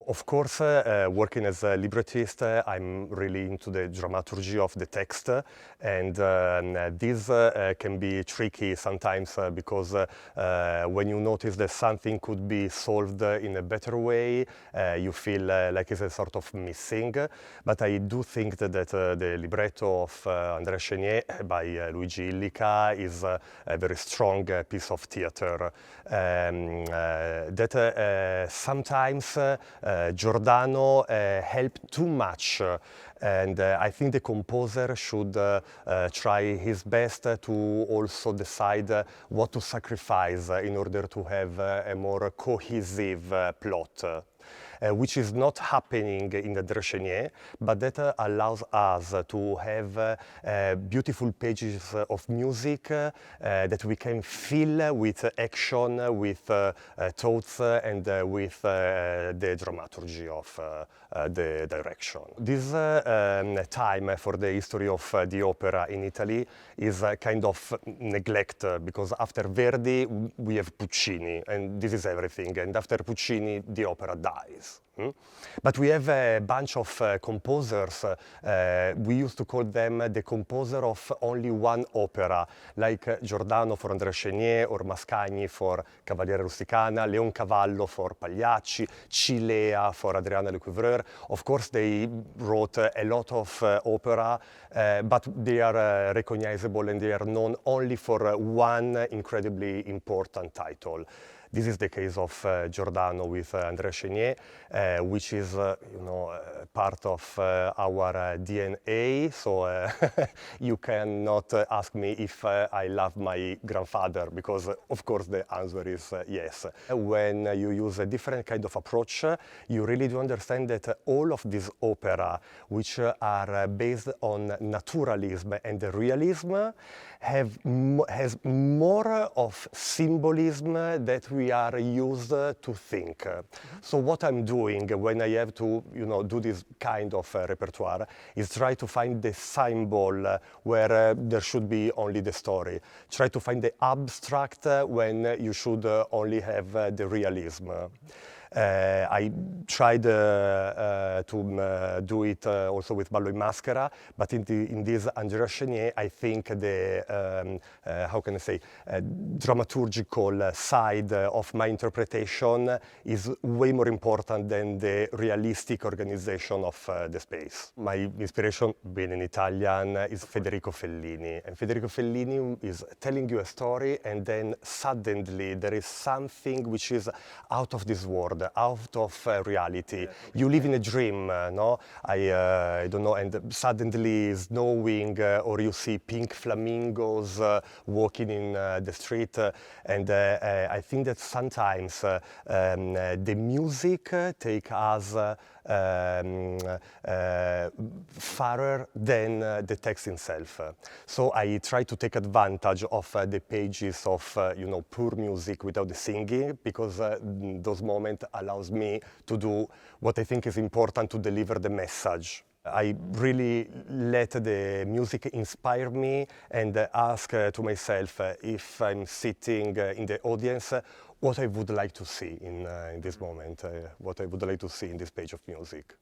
Of course, working as a librettist, I'm really into the dramaturgy of the text, and this can be tricky sometimes because when you notice that something could be solved in a better way, you feel like it's a sort of missing. But I do think that the libretto of Andrea Chenier by Luigi Illica is a very strong piece of theater that sometimes Giordano helped too much, and I think the composer should try his best to also decide what to sacrifice in order to have a more cohesive plot. Which is not happening in the Andrea Chenier, but that allows us to have beautiful pages of music that we can fill with action, with thoughts, and with the dramaturgy of the direction. This time for the history of the opera in Italy is kind of neglected because after Verdi we have Puccini, and this is everything, and after Puccini the opera dies. But we have a bunch of composers. We used to call them the composer of only one opera, like Giordano for Andrea Chenier, or Mascagni for Cavaliere Rusticana, Leoncavallo for Pagliacci, Cilea for Adriana Lecouvreur. Of course, they wrote a lot of opera, but they are recognizable and they are known only for one incredibly important title. This is the case of Giordano with Andrea Chenier, which is, part of our DNA. So you cannot ask me if I love my grandfather, because of course the answer is yes. When you use a different kind of approach, you really do understand that all of these opera, which are based on naturalism and realism, has more of symbolism that we are used to think. So what I'm doing when I have to, do this kind of repertoire is try to find the symbol where there should be only the story. Try to find the abstract when you should only have the realism. I tried to do it also with Ballo in Maschera, but in this Andrea Chenier, I think the, dramaturgical side of my interpretation is way more important than the realistic organization of the space. My inspiration, being an Italian, is Federico Fellini. And Federico Fellini is telling you a story, and then suddenly there is something which is out of this world, out of reality. You live in a dream, no? I don't know, and suddenly snowing, or you see pink flamingos walking in the street, and I think that sometimes the music take us farther than the text itself. So I try to take advantage of the pages of pure music without the singing, because those moments allows me to do what I think is important to deliver the message. I really let the music inspire me and ask to myself if I'm sitting in the audience, what I would like to see in this moment, what I would like to see in this page of music.